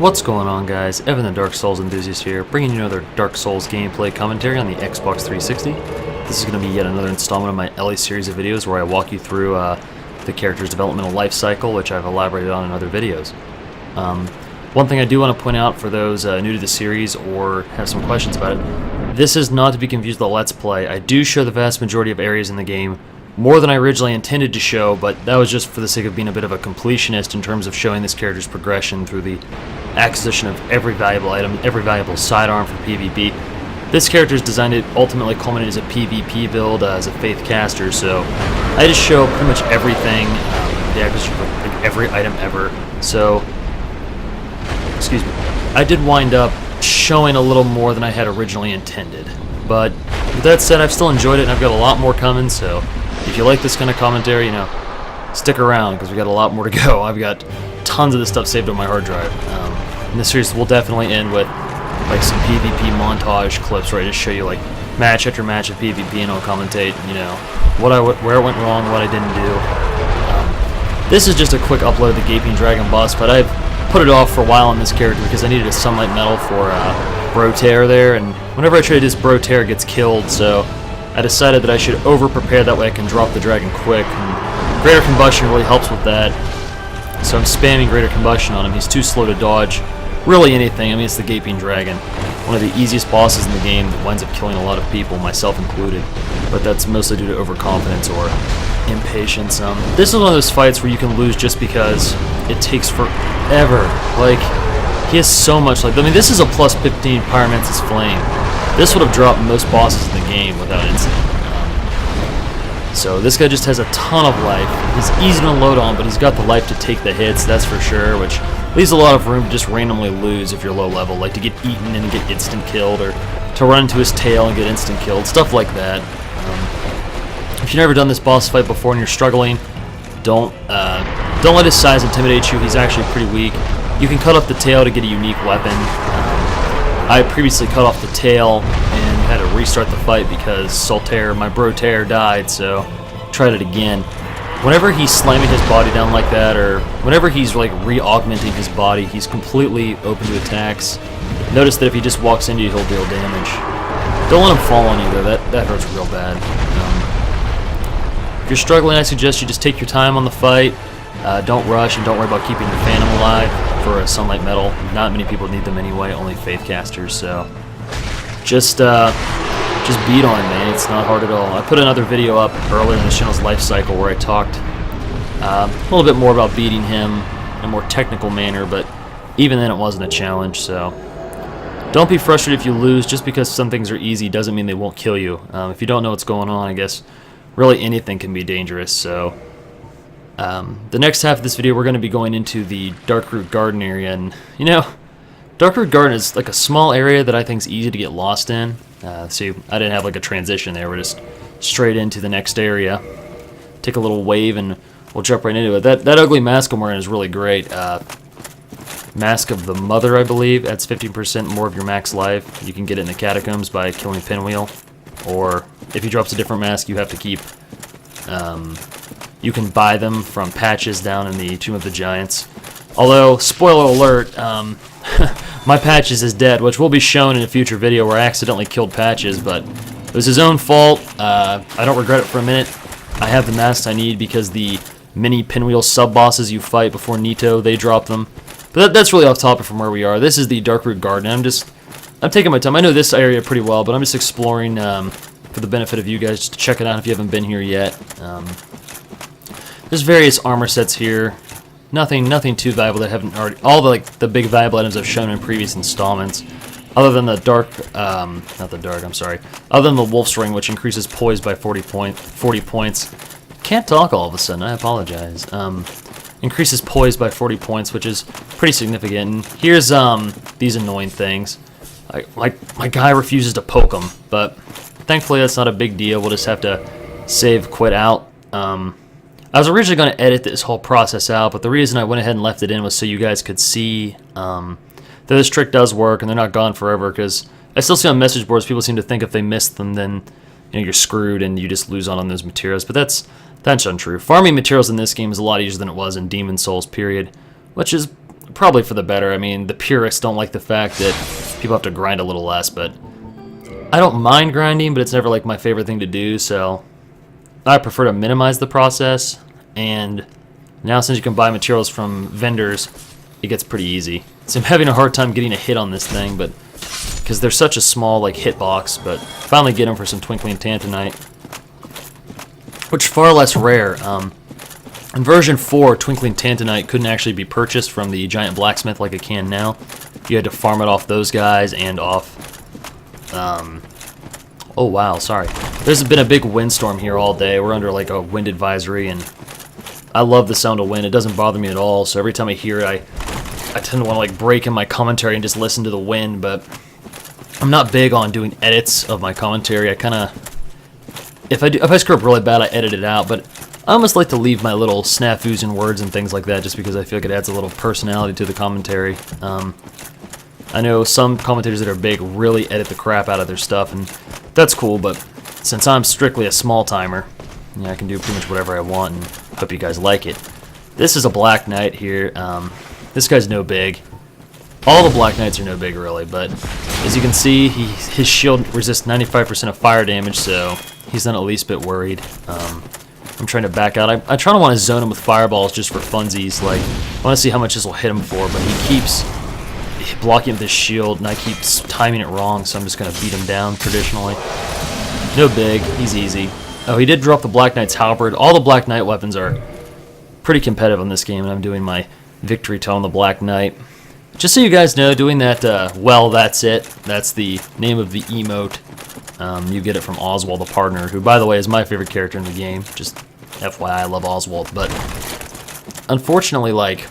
What's going on, guys? Evan the Dark Souls enthusiast here, bringing you another Dark Souls gameplay commentary on the Xbox 360. This is going to be yet another installment of my Elly series of videos where I walk you through the character's developmental life cycle, which I've elaborated on in other videos. One thing I do want to point out for those new to the series or have some questions about it, this is not to be confused with a Let's Play. I do show the vast majority of areas in the game, more than I originally intended to show, but that was just for the sake of being a bit of a completionist in terms of showing this character's progression through the acquisition of every valuable item, every valuable sidearm for PvP. This character is designed to ultimately culminate as a PvP build, as a faith caster, so I just show pretty much everything, the acquisition of like every item ever. So, excuse me, I did wind up showing a little more than I had originally intended, but with that said, I've still enjoyed it and I've got a lot more coming, so if you like this kind of commentary, you know, stick around because we got a lot more to go. I've got tons of this stuff saved on my hard drive. And this series will definitely end with like some PvP montage clips where I just show you like match after match of PvP and I'll commentate, you know, where it went wrong, what I didn't do. This is just a quick upload of the Gaping Dragon boss, but I've put it off for a while on this character because I needed a sunlight medal for Bro Tear there, and whenever I trade this, Bro Tear gets killed, so I decided that I should over-prepare, that way I can drop the dragon quick, and Greater Combustion really helps with that. So I'm spamming Greater Combustion on him. He's too slow to dodge really anything. I mean, it's the Gaping Dragon, one of the easiest bosses in the game that winds up killing a lot of people, myself included, but that's mostly due to overconfidence or impatience. This is one of those fights where you can lose just because it takes forever. Like, he has so much life. I mean, this is a plus 15 Pyromancer's Flame. This would have dropped most bosses in the game without incident. So this guy just has a ton of life. He's easy to unload on, but he's got the life to take the hits, that's for sure, which leaves a lot of room to just randomly lose if you're low level, like to get eaten and get instant killed, or to run into his tail and get instant killed, stuff like that. If you've never done this boss fight before and you're struggling, don't let his size intimidate you. He's actually pretty weak. You can cut off the tail to get a unique weapon. I previously cut off the tail and had to restart the fight because Soltaire, my Bro Tear, died, so tried it again. Whenever he's slamming his body down like that, or whenever he's like re-augmenting his body, he's completely open to attacks. Notice that if he just walks into you, he'll deal damage. Don't let him fall on you though, that hurts real bad. If you're struggling, I suggest you just take your time on the fight. Don't rush, and don't worry about keeping your Phantom alive for a sunlight medal. Not many people need them anyway, only faith casters, so just beat on him, man. It's not hard at all. I put another video up earlier in the channel's life cycle where I talked a little bit more about beating him in a more technical manner, but even then it wasn't a challenge, so don't be frustrated if you lose. Just because some things are easy doesn't mean they won't kill you. If you don't know what's going on, I guess really anything can be dangerous, so the next half of this video we're going to be going into the Darkroot Garden area, and you know, Darkroot Garden is like a small area that I think is easy to get lost in. See, I didn't have like a transition there, we're just straight into the next area. Take a little wave and we'll jump right into it. That ugly mask I'm wearing is really great. Mask of the Mother, I believe, adds 15% more of your max life. You can get it in the Catacombs by killing Pinwheel, or if he drops a different mask you have to keep. You can buy them from patches down in the Tomb of the Giants. Although, spoiler alert, my Patches is dead, which will be shown in a future video where I accidentally killed Patches, but it was his own fault. I don't regret it for a minute. I have the masks I need because the mini Pinwheel sub-bosses you fight before Nito, they drop them. But that's really off topic from where we are. This is the Darkroot Garden. I'm taking my time. I know this area pretty well, but I'm just exploring for the benefit of you guys, just to check it out if you haven't been here yet. There's various armor sets here. Nothing too valuable that I haven't already. All the big valuable items I've shown in previous installments, other than the other than the Wolf's Ring, which increases poise by 40 points. Can't talk all of a sudden. I apologize. Increases poise by 40 points, which is pretty significant. And here's these annoying things. My guy refuses to poke them, but thankfully that's not a big deal. We'll just have to save, quit out. I was originally going to edit this whole process out, but the reason I went ahead and left it in was so you guys could see that this trick does work and they're not gone forever, because I still see on message boards people seem to think if they miss them then you're screwed and you just lose out on those materials, but that's untrue. Farming materials in this game is a lot easier than it was in Demon Souls, period, which is Probably for the better. I mean, the purists don't like the fact that people have to grind a little less, but I don't mind grinding, but it's never like my favorite thing to do, so I prefer to minimize the process. And now since you can buy materials from vendors, it gets pretty easy. So I'm having a hard time getting a hit on this thing, but because they're such a small like hitbox, but finally get them for some twinkling tantanite, which far less rare. In version 4, twinkling tantanite couldn't actually be purchased from the giant blacksmith like it can now. You had to farm it off those guys and off. Oh wow, sorry. There's been a big windstorm here all day. We're under like a wind advisory, and I love the sound of wind. It doesn't bother me at all. So every time I hear it, I tend to want to like break in my commentary and just listen to the wind. But I'm not big on doing edits of my commentary. I kind of, if I screw up really bad, I edit it out. But I almost like to leave my little snafus in words and things like that, just because I feel like it adds a little personality to the commentary. I know some commentators that are big really edit the crap out of their stuff, and that's cool, but since I'm strictly a small timer, I can do pretty much whatever I want, and hope you guys like it. This is a Black Knight here. This guy's no big. All the Black Knights are no big, really, but as you can see, his shield resists 95% of fire damage, so he's not the least bit worried. I'm trying to back out. I try to want to zone him with fireballs just for funsies. Like, I want to see how much this will hit him for, but he keeps blocking with his shield, and I keep timing it wrong, so I'm just going to beat him down traditionally. No big. He's easy. Oh, he did drop the Black Knight's halberd. All the Black Knight weapons are pretty competitive in this game, and I'm doing my victory tone on the Black Knight. Just so you guys know, doing that, well, that's it. That's the name of the emote. You get it from Oswald the Partner, who, by the way, is my favorite character in the game. Just FYI, I love Oswald, but unfortunately, like,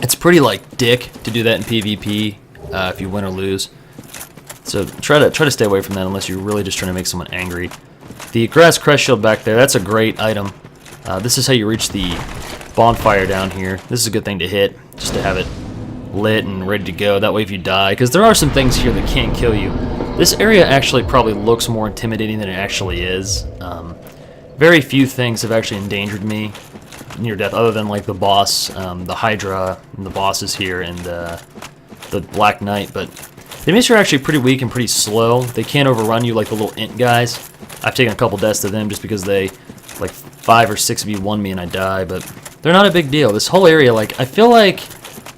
it's pretty like dick to do that in PvP if you win or lose. So try to stay away from that unless you're really just trying to make someone angry. The grass crest shield back there, that's a great item. This is how you reach the bonfire down here. This is a good thing to hit, just to have it lit and ready to go. That way if you die, because there are some things here that can't kill you. This area actually probably looks more intimidating than it actually is. Very few things have actually endangered me near death, other than like the boss, the Hydra, and the bosses here, and the Black Knight. But the enemies are actually pretty weak and pretty slow. They can't overrun you like the little int guys. I've taken a couple deaths to them just because they, like 5 or 6 v1 me and I die, but they're not a big deal. This whole area, like, I feel like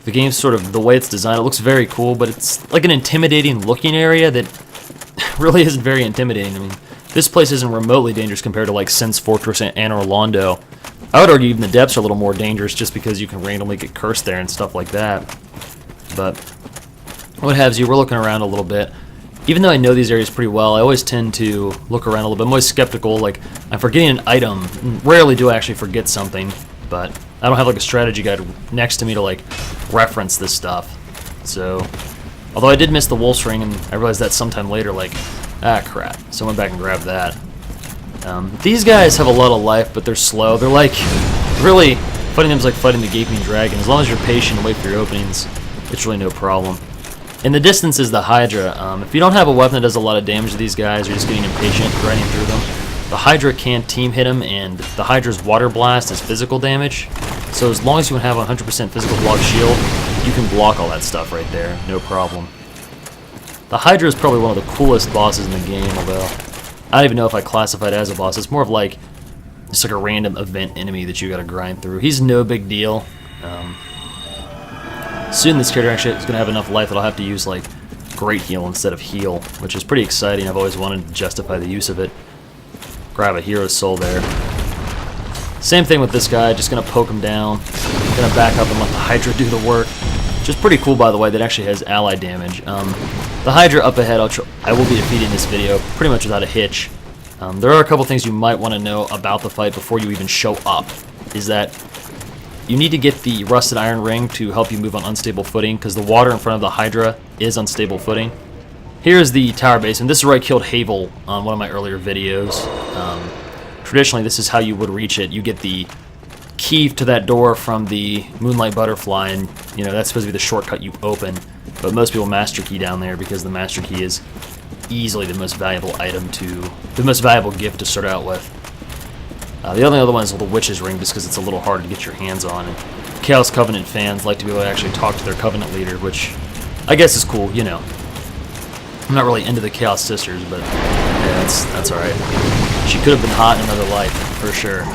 the game's sort of, the way it's designed, it looks very cool, but it's like an intimidating looking area that really isn't very intimidating. I mean, this place isn't remotely dangerous compared to like Sen's Fortress and Anor Londo. I would argue even the depths are a little more dangerous just because you can randomly get cursed there and stuff like that. But what have you, we're looking around a little bit. Even though I know these areas pretty well, I always tend to look around a little bit. I'm always skeptical, like I'm forgetting an item. Rarely do I actually forget something, but I don't have like a strategy guide next to me to like reference this stuff. So, although I did miss the Wolf's Ring, and I realized that sometime later, like, ah crap, so I went back and grabbed that. These guys have a lot of life, but they're slow. They're like, really, fighting them is like fighting the Gaping Dragon. As long as you're patient and wait for your openings, it's really no problem. In the distance is the Hydra. If you don't have a weapon that does a lot of damage to these guys, you're just getting impatient, grinding through them. The Hydra can team hit him, and the Hydra's Water Blast is physical damage. So as long as you have a 100% physical block shield, you can block all that stuff right there, no problem. The Hydra is probably one of the coolest bosses in the game, although I don't even know if I classify it as a boss. It's more of like just like a random event enemy that you gotta grind through. He's no big deal. Soon this character actually is gonna have enough life that I'll have to use like Great Heal instead of Heal, which is pretty exciting. I've always wanted to justify the use of it. Grab a Hero's Soul there. Same thing with this guy, just gonna poke him down. Gonna back up and let the Hydra do the work. Which is pretty cool, by the way, that actually has ally damage. The Hydra up ahead, I will be defeating this video pretty much without a hitch. There are a couple things you might want to know about the fight before you even show up. Is that you need to get the Rusted Iron Ring to help you move on unstable footing, because the water in front of the Hydra is unstable footing. Here's the tower base, and this is where I killed Havel on one of my earlier videos. Traditionally, this is how you would reach it. You get the key to that door from the Moonlight Butterfly, and you know that's supposed to be the shortcut you open. But most people master key down there because the master key is easily the most valuable item the most valuable gift to start out with. The only other one is the Witch's Ring, just because it's a little hard to get your hands on. And Chaos Covenant fans like to be able to actually talk to their Covenant leader, which I guess is cool, you know. I'm not really into the Chaos Sisters, but yeah, that's alright. She could have been hot in another life, for sure.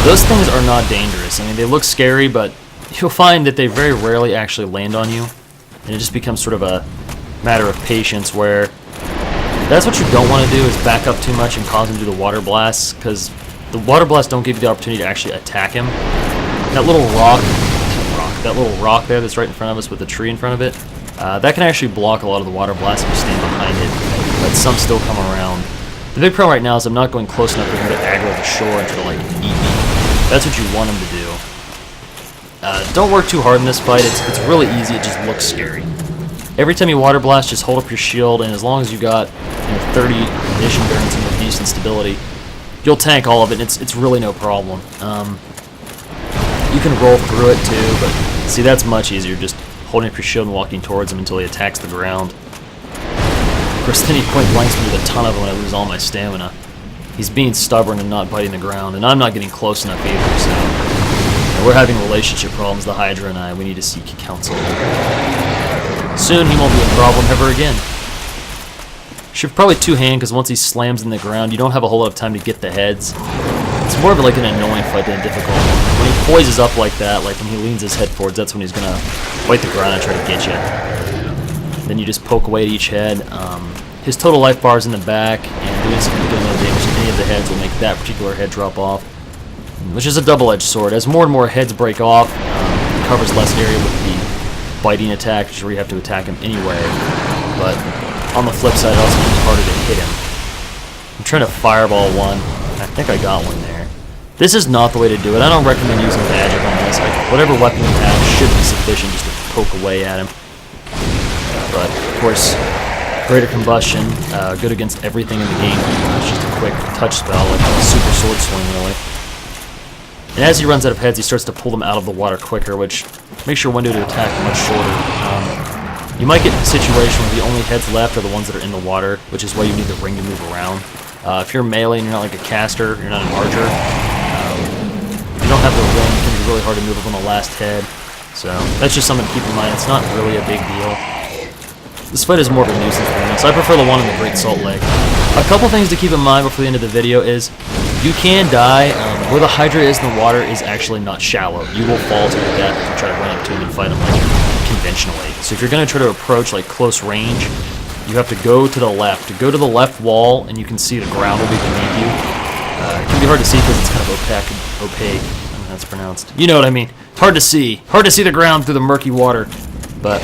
Those things are not dangerous. I mean, they look scary, but you'll find that they very rarely actually land on you. And it just becomes sort of a matter of patience where that's what you don't want to do, is back up too much and cause him to do the water blasts, because the water blasts don't give you the opportunity to actually attack him. That little rock there that's right in front of us with the tree in front of it, that can actually block a lot of the water blasts if you stand behind it, but some still come around. The big problem right now is I'm not going close enough for him to aggro the shore and try to like eat me. That's what you want him to do. Don't work too hard in this fight. It's really easy. It just looks scary. Every time you water blast, just hold up your shield, and as long as you got 30-ish endurance and with decent stability, you'll tank all of it, and it's really no problem. You can roll through it too, but see, that's much easier, just holding up your shield and walking towards him until he attacks the ground. Of course, then he point blanks me with a ton of them when I lose all my stamina. He's being stubborn and not biting the ground, and I'm not getting close enough either, so we're having relationship problems, the Hydra and I. We need to seek counsel. Soon he won't be a problem ever again. Should probably two-hand, because once he slams in the ground, you don't have a whole lot of time to get the heads. It's more of like an annoying fight than a difficult one. When he poises up like that, like when he leans his head forwards, that's when he's going to bite the ground and try to get you. Then you just poke away at each head. His total life bar is in the back, and doing significant amount of damage to any of the heads will make that particular head drop off, which is a double-edged sword. As more and more heads break off, it covers less area with the biting attack, which is where you have to attack him anyway. But on the flip side, it also makes it harder to hit him. I'm trying to fireball one. I think I got one there. This is not the way to do it. I don't recommend using magic on this. Like, whatever weapon you have should be sufficient just to poke away at him. But, of course, Greater Combustion, good against everything in the game. It's just a quick touch spell, like a super sword swing, really. And as he runs out of heads, he starts to pull them out of the water quicker, which makes your window to attack much shorter. You might get in a situation where the only heads left are the ones that are in the water, which is why you need the ring to move around. If you're melee and you're not like a caster, you're not an archer, you don't have the ring, it can be really hard to move up on the last head. So that's just something to keep in mind. It's not really a big deal. This fight is more of a nuisance for me, so I prefer the one in the Great Salt Lake. A couple things to keep in mind before the end of the video is you can die. Where the Hydra is in the water is actually not shallow. You will fall to your death if you try to run up to him and fight him like conventionally. So if you're going to try to approach like close range, you have to go to the left. Go to the left wall, and you can see the ground will be beneath you. It can be hard to see because it's kind of opaque. I don't know how that's pronounced. You know what I mean. Hard to see. Hard to see the ground through the murky water. But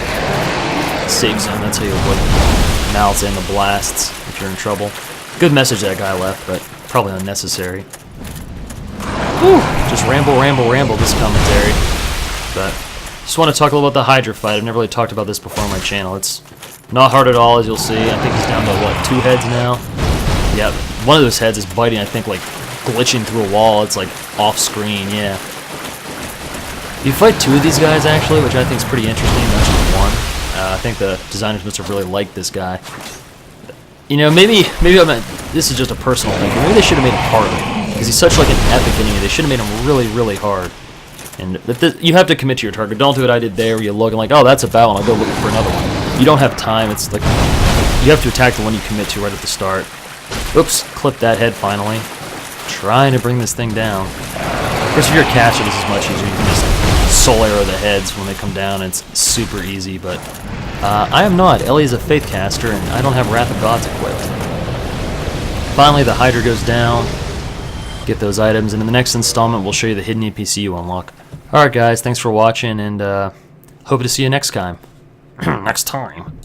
safe zone, that's how you avoid the mouths and the blasts if you're in trouble. Good message that guy left, but probably unnecessary. Whew, just ramble, this commentary. But just want to talk a little about the Hydra fight. I've never really talked about this before on my channel. It's not hard at all, as you'll see. I think he's down to, what, 2 heads now? Yeah, one of those heads is biting, I think, like, glitching through a wall. It's, like, off-screen, yeah. You fight 2 of these guys, actually, which I think is pretty interesting, not just one. I think the designers must have really liked this guy. You know, maybe I'm not, this is just a personal thing, but maybe they should have made him harder, because he's such like an epic enemy. They should have made him really, really hard. And you have to commit to your target. Don't do what I did there, where you look and like, oh, that's a battle, and I'll go looking for another one. You don't have time. It's like you have to attack the one you commit to right at the start. Oops, clip that head finally. Trying to bring this thing down. Of course, if you're a caster, this is much easier. You can just soul arrow the heads when they come down. It's super easy, but I am not. Elly is a faith caster, and I don't have Wrath of Gods equipped. Finally, the Hydra goes down. Get those items, and in the next installment, we'll show you the hidden NPC you unlock. Alright guys, thanks for watching, and hope to see you next time. Next time.